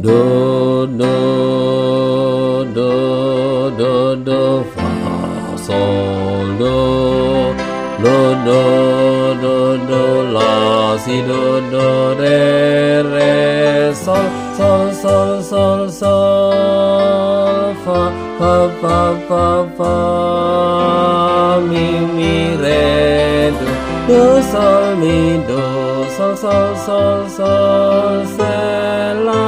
do do do do do fa sol do do do do do la si do do re re sol sol sol sol sol fa fa fa fa fa mi re do do sol mi do sol sol sol sol se la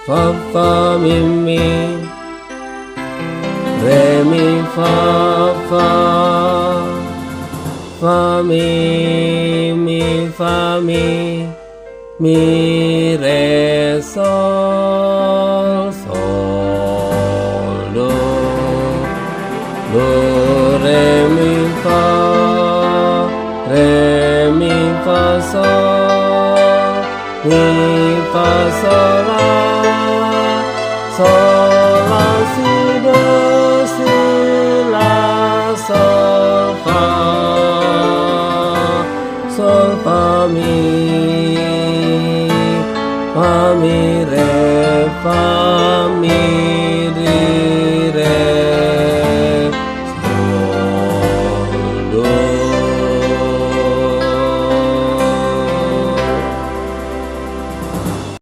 fa fa mi re mi fa fa fa mi fa mi re sol sol do re mi fa sol mi fa sol la si do si la sol fa mi re fa mi re